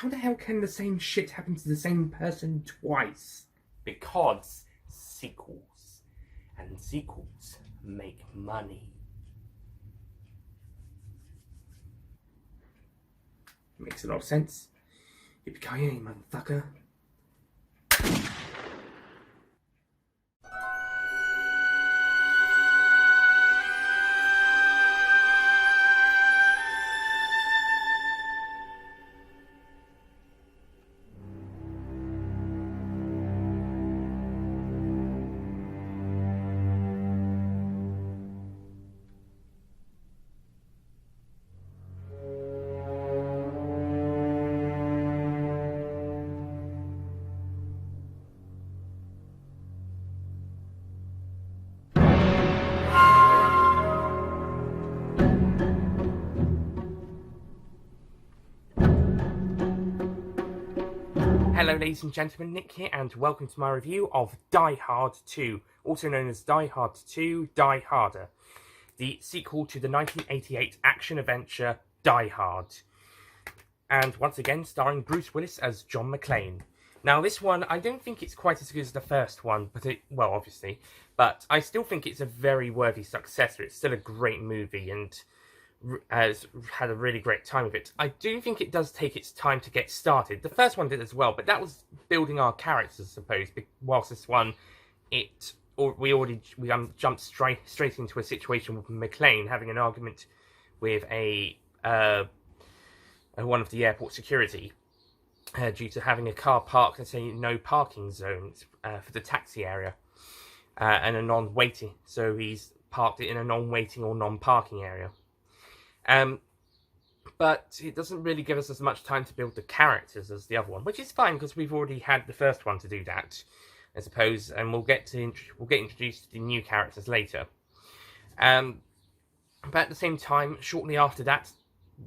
How the hell can the same shit happen to the same person twice? Because sequels. And sequels make money. Makes a lot of sense. Yippee-ki-yay, motherfucker. Hello ladies and gentlemen, Nick here, and welcome to my review of Die Hard 2, also known as Die Hard 2 Die Harder, the sequel to the 1988 action-adventure Die Hard, and once again starring Bruce Willis as John McClane. Now this one, I don't think it's quite as good as the first one, well obviously, but I still think it's a very worthy successor. It's still a great movie, and has had a really great time with it. I do think it does take its time to get started. The first one did as well, but that was building our characters, I suppose. Whilst this one, we jumped straight into a situation with McClane having an argument with one of the airport security due to having a car parked and saying no parking zones for the taxi area and a non-waiting. So he's parked it in a non-waiting or non-parking area. But it doesn't really give us as much time to build the characters as the other one, which is fine because we've already had the first one to do that, I suppose, and we'll get introduced to the new characters later. But at the same time, shortly after that,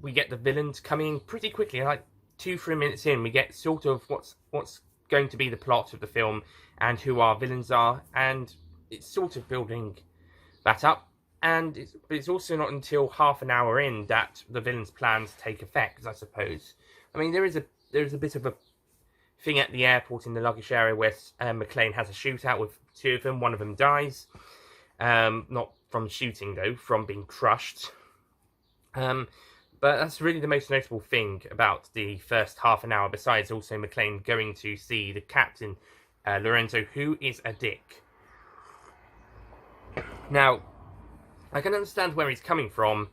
we get the villains coming in pretty quickly. Like 2-3 minutes in, we get sort of what's going to be the plot of the film and who our villains are, and it's sort of building that up. And it's also not until half an hour in that the villain's plans take effect, I suppose. I mean, there is a bit of a thing at the airport in the luggage area where McClane has a shootout with two of them. One of them dies, not from shooting though, from being crushed. But that's really the most notable thing about the first half an hour. Besides also McClane going to see the captain, Lorenzo, who is a dick. Now, I can understand where he's coming from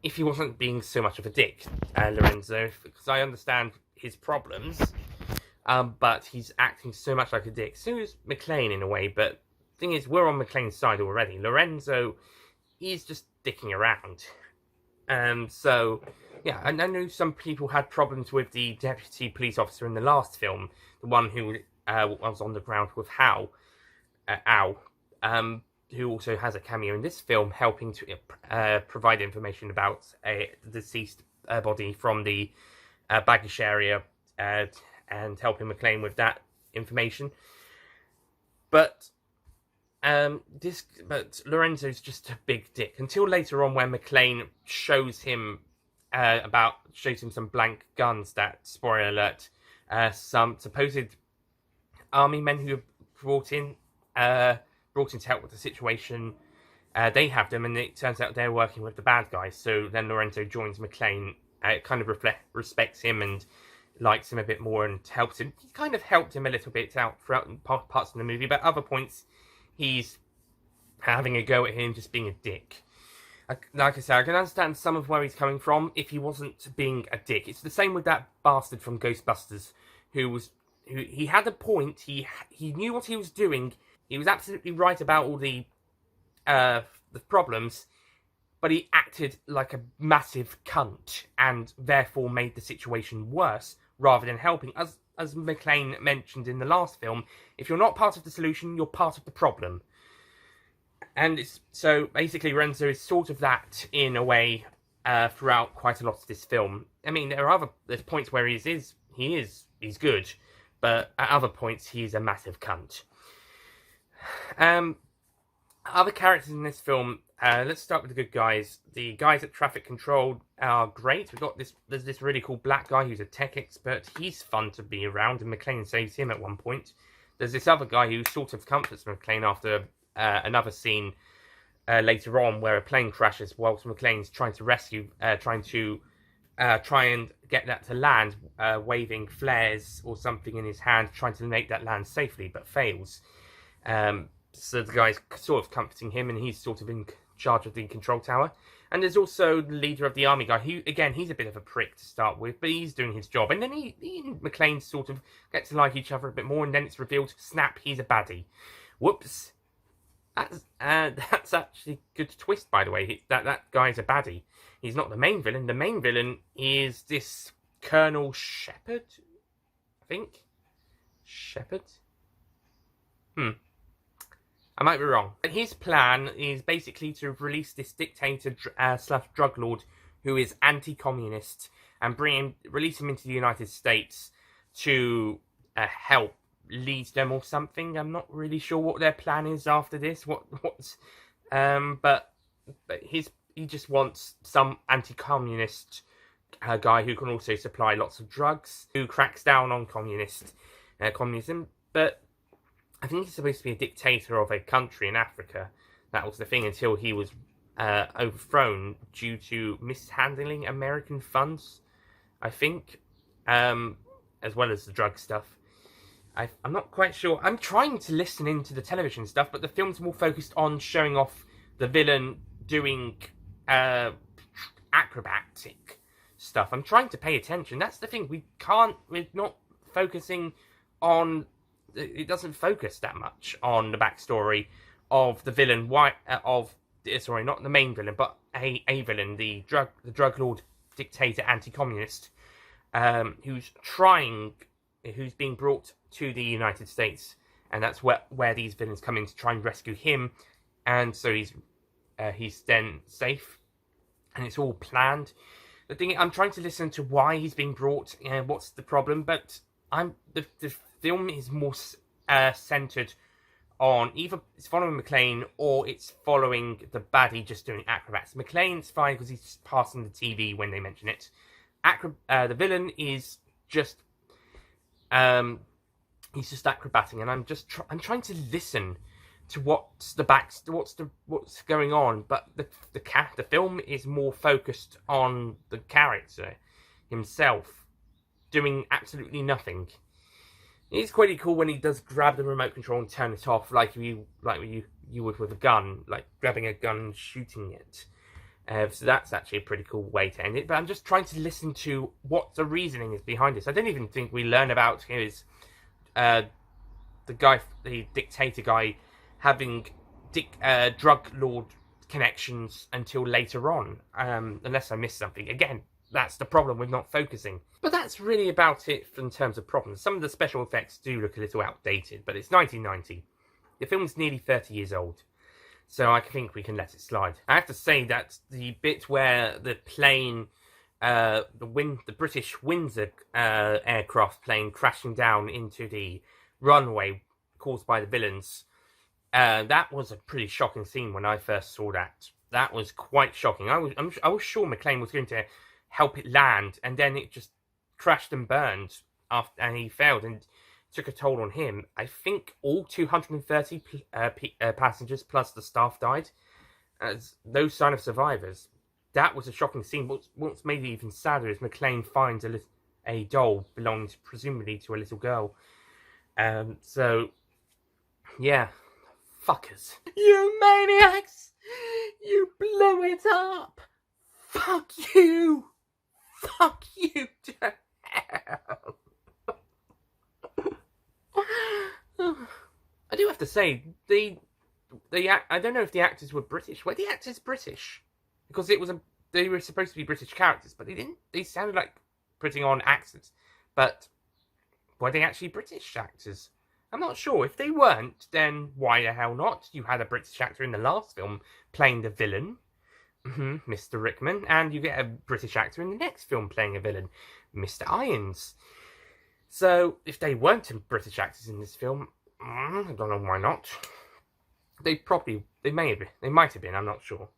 if he wasn't being so much of a dick, Lorenzo, because I understand his problems, but he's acting so much like a dick. So is McClane in a way, but the thing is, we're on McClane's side already. Lorenzo, he's just dicking around. So, yeah, and I know some people had problems with the deputy police officer in the last film, the one who was on the ground with Al, who also has a cameo in this film, helping to provide information about a deceased body from the baggage area and helping McClane with that information. But Lorenzo's just a big dick until later on, when McClane shows him some blank guns that, spoiler alert, some supposed army men who have brought in to help with the situation, they have them, and it turns out they're working with the bad guys. So then Lorenzo joins McClane, kind of respects him and likes him a bit more and helps him. He kind of helped him a little bit out throughout parts of the movie, but other points he's having a go at him, just being a dick. Like I said, I can understand some of where he's coming from if he wasn't being a dick. It's the same with that bastard from Ghostbusters who he had a point. He knew what he was doing. He was absolutely right about all the problems, but he acted like a massive cunt and therefore made the situation worse rather than helping. As McClane mentioned in the last film, if you're not part of the solution, you're part of the problem. And so basically Lorenzo is sort of that in a way throughout quite a lot of this film. I mean, there's points where he's good, but at other points he is a massive cunt. Other characters in this film let's start with the good guys. The guys at traffic control are great. There's this really cool black guy who's a tech expert. He's fun to be around, and McClane saves him at one point. There's this other guy who sort of comforts McClane after another scene later on where a plane crashes whilst McClane's trying to rescue, try and get that to land, waving flares or something in his hand, trying to make that land safely, but fails. So the guy's sort of comforting him, and he's sort of in charge of the control tower. And there's also the leader of the army guy, who, again, he's a bit of a prick to start with, but he's doing his job. And then he and McClane sort of get to like each other a bit more, and then it's revealed, snap, he's a baddie. Whoops. That's actually a good twist, by the way. That guy's a baddie. He's not the main villain. The main villain is this Colonel Shepard, I think. Shepard? I might be wrong. But his plan is basically to release this dictator slash drug lord who is anti-communist and release him into the United States to help lead them or something. I'm not really sure what their plan is after this. But he just wants some anti-communist guy who can also supply lots of drugs, who cracks down on communism. But I think he's supposed to be a dictator of a country in Africa. That was the thing until he was overthrown due to mishandling American funds, I think, as well as the drug stuff. I'm not quite sure. I'm trying to listen into the television stuff, but the film's more focused on showing off the villain doing acrobatic stuff. I'm trying to pay attention. That's the thing. We're not focusing on... It doesn't focus that much on the backstory of the villain. Sorry, not the main villain, but a villain, the drug lord, dictator, anti-communist, who's being brought to the United States, and that's where these villains come in to try and rescue him, and so he's then safe, and it's all planned. The thing, I'm trying to listen to why he's being brought and what's the problem, but the film is more centered on either it's following McClane or it's following the baddie just doing acrobats. McClane's fine because he's passing the TV when they mention it. The villain is just he's just acrobating, and I'm trying to listen to what's going on, but the film is more focused on the character himself doing absolutely nothing. It's quite cool when he does grab the remote control and turn it off, like you would with a gun, like grabbing a gun and shooting it. So that's actually a pretty cool way to end it. But I'm just trying to listen to what the reasoning is behind this. I don't even think we learn about his the dictator guy, having drug lord connections until later on, unless I missed something. Again, that's the problem with not focusing. But that's really about it in terms of problems. Some of the special effects do look a little outdated, but it's 1990. The film's nearly 30 years old, so I think we can let it slide. I have to say that the bit where the plane, the British Windsor aircraft plane crashing down into the runway caused by the villains, that was a pretty shocking scene when I first saw that. That was quite shocking. I was sure McClane was going to help it land, and then it just crashed and burned and he failed and took a toll on him. I think all 230 passengers plus the staff died. No sign of survivors. That was a shocking scene. What's made it even sadder is McClane finds a doll belonging presumably to a little girl. So, yeah. Fuckers. You maniacs! You blew it up! Fuck you! Fuck you to hell! I do have to say, I don't know if the actors were British. Were the actors British? Because they were supposed to be British characters, but they sounded like putting on accents. But were they actually British actors? I'm not sure. If they weren't, then why the hell not? You had a British actor in the last film playing the villain, Mr. Rickman, and you get a British actor in the next film playing a villain, Mr. Irons. So, if they weren't British actors in this film, I don't know why not. They might have been. I'm not sure.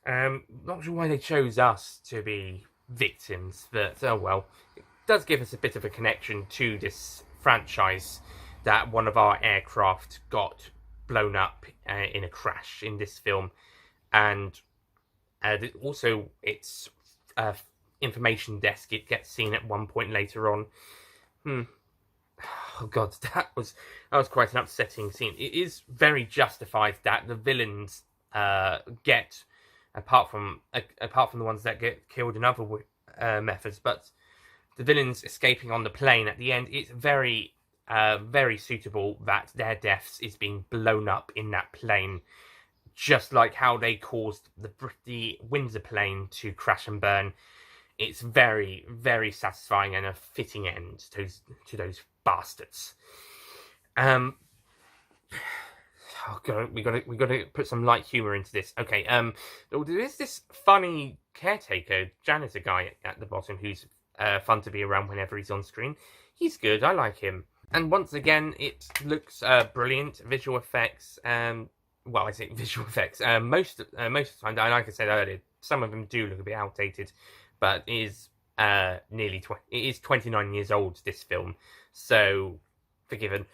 Not sure why they chose us to be victims, but oh well. It does give us a bit of a connection to this franchise that one of our aircraft got blown up in a crash in this film, and also its information desk. It gets seen at one point later on. Oh god, that was quite an upsetting scene. It is very justified that the villains get, apart from the ones that get killed in other methods, but the villains escaping on the plane at the end. It's very suitable that their deaths is being blown up in that plane, just like how they caused the Windsor plane to crash and burn. It's very, very satisfying and a fitting end to those bastards. Oh god, we gotta put some light humor into this. Okay, there is this funny caretaker, janitor guy at the bottom who's fun to be around whenever he's on screen. He's good. I like him. And once again, it looks brilliant. Visual effects. Well, I say visual effects. Most of the time, like I said earlier, some of them do look a bit outdated, but it is it is 29 years old, this film, so forgiven.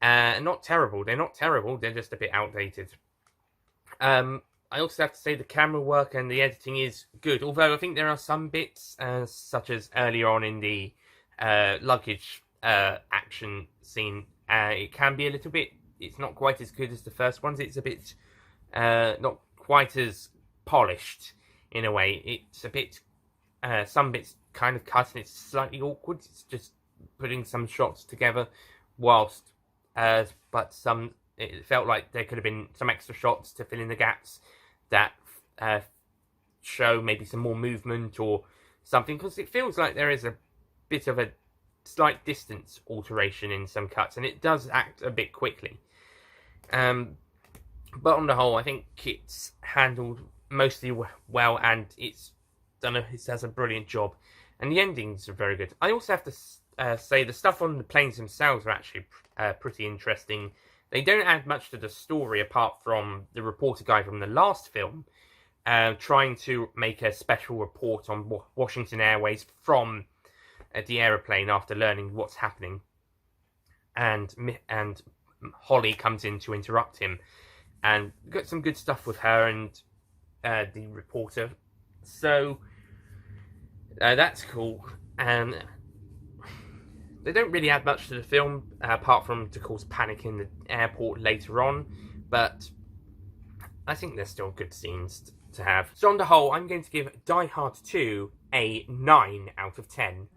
Not terrible. They're not terrible. They're just a bit outdated. I also have to say the camera work and the editing is good, although I think there are some bits, such as earlier on in the luggage action scene, it can be a little bit. It's not quite as good as the first ones. It's a bit not quite as polished in a way. It's a bit. Some bits kind of cut and it's slightly awkward. It's just putting some shots together, whilst but it felt like there could have been some extra shots to fill in the gaps that show maybe some more movement or something, because it feels like there is a bit of a slight distance alteration in some cuts, and it does act a bit quickly. But on the whole, I think it's handled mostly well, and it does a brilliant job, and the endings are very good. I also have to say the stuff on the planes themselves are actually pretty interesting. They don't add much to the story apart from the reporter guy from the last film trying to make a special report on Washington Airways from the aeroplane after learning what's happening, and Holly comes in to interrupt him, and got some good stuff with her and the reporter. So that's cool. And they don't really add much to the film apart from to cause panic in the airport later on, but I think they're still good scenes to have. So on the whole, I'm going to give Die Hard 2 a 9 out of 10.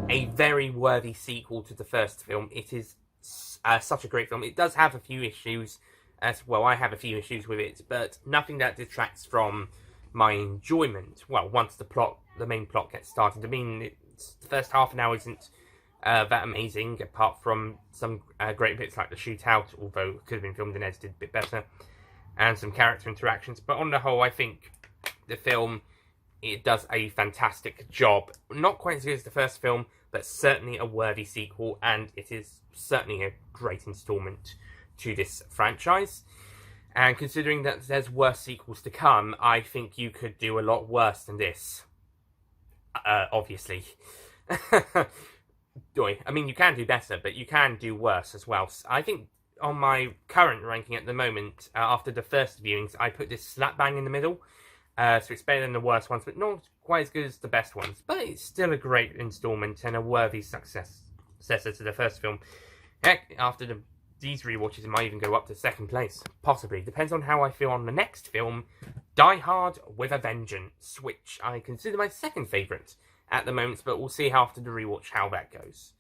A very worthy sequel to the first film. It is such a great film. It does have a few issues, as well. I have a few issues with it, but nothing that detracts from my enjoyment. Well, once the main plot gets started. I mean, the first half an hour isn't that amazing, apart from some great bits like the shootout, although it could have been filmed and edited a bit better, and some character interactions. But on the whole, I think the film, it does a fantastic job. Not quite as good as the first film, but certainly a worthy sequel, and it is certainly a great installment to this franchise. And considering that there's worse sequels to come, I think you could do a lot worse than this. Obviously. I mean, you can do better, but you can do worse as well. I think on my current ranking at the moment, after the first viewings, I put this slap bang in the middle. So it's better than the worst ones, but not quite as good as the best ones. But it's still a great installment and a worthy successor to the first film. Heck, after these rewatches, it might even go up to second place. Possibly. Depends on how I feel on the next film, Die Hard with a Vengeance, which I consider my second favourite at the moment, but we'll see after the rewatch how that goes.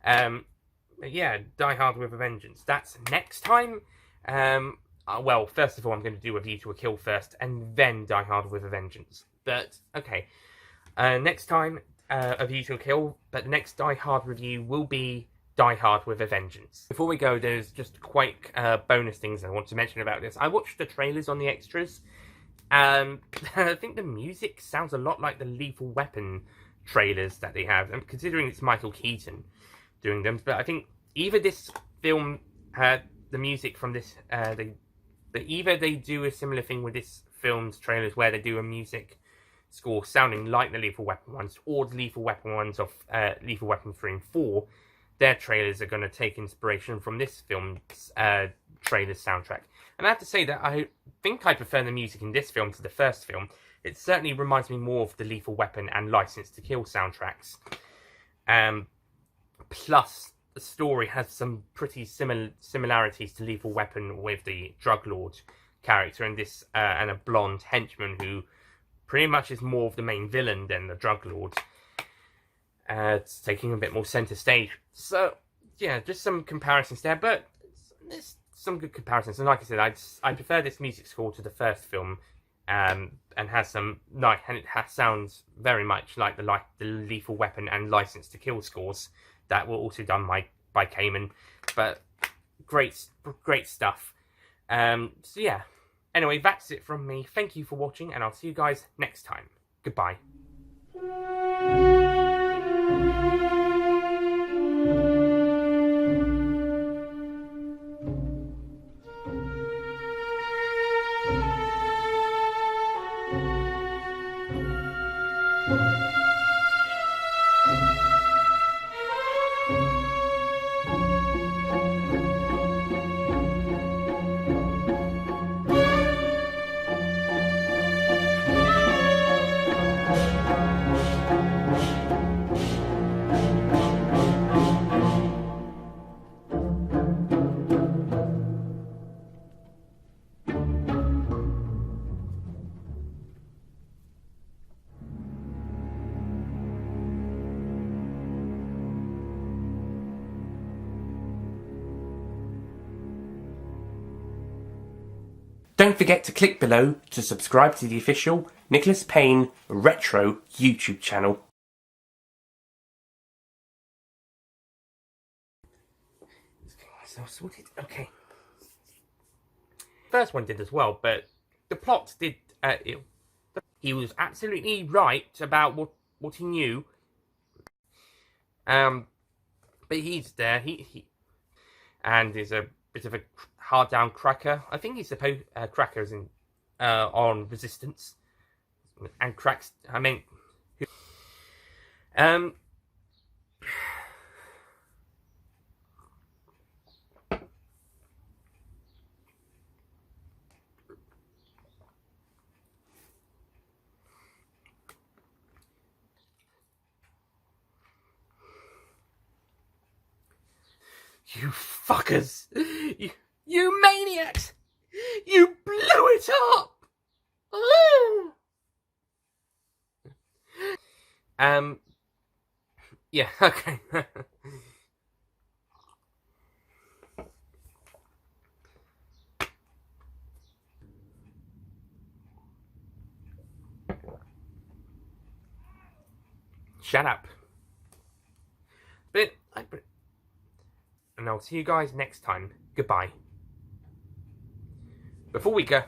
But yeah, Die Hard with a Vengeance. That's next time. Well, first of all, I'm going to do a View to a Kill first, and then Die Hard with a Vengeance. But, okay. Next time, a View to a Kill, but the next Die Hard review will be Die Hard with a Vengeance. Before we go, there's just quick bonus things I want to mention about this. I watched the trailers on the extras, and I think the music sounds a lot like the Lethal Weapon trailers that they have, and considering it's Michael Keaton doing them, but I think either this film had the music from this, either they do a similar thing with this film's trailers where they do a music score sounding like the Lethal Weapon ones, or the Lethal Weapon ones of Lethal Weapon 3 and 4, their trailers are going to take inspiration from this film's trailer's soundtrack. And I have to say that I think I prefer the music in this film to the first film. It certainly reminds me more of the Lethal Weapon and License to Kill soundtracks. Plus, the story has some pretty similarities to Lethal Weapon with the drug lord character and this and a blonde henchman who pretty much is more of the main villain than the drug lord. It's taking a bit more center stage. So, yeah, just some comparisons there, but there's some good comparisons. And like I said, I prefer this music score to the first film, and has some nice, and it sounds very much like the Lethal Weapon and License to Kill scores that were also done by Payne. But great stuff. So yeah. Anyway, that's it from me. Thank you for watching, and I'll see you guys next time. Goodbye. Don't forget to click below to subscribe to the official Nicholas Payne Retro YouTube channel. So sorted. Okay. First one did as well, but the plot did. He was absolutely right about what he knew. But he's there. He and is a bit of a hard down cracker. I think he's supposed crackers in on Resistance and cracks. I mean, you fuckers! You maniacs! You blew it up! Yeah, okay. Shut up. And I'll see you guys next time. Goodbye. Before we go...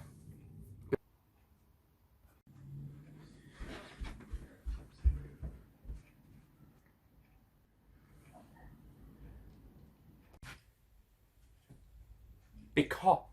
Because...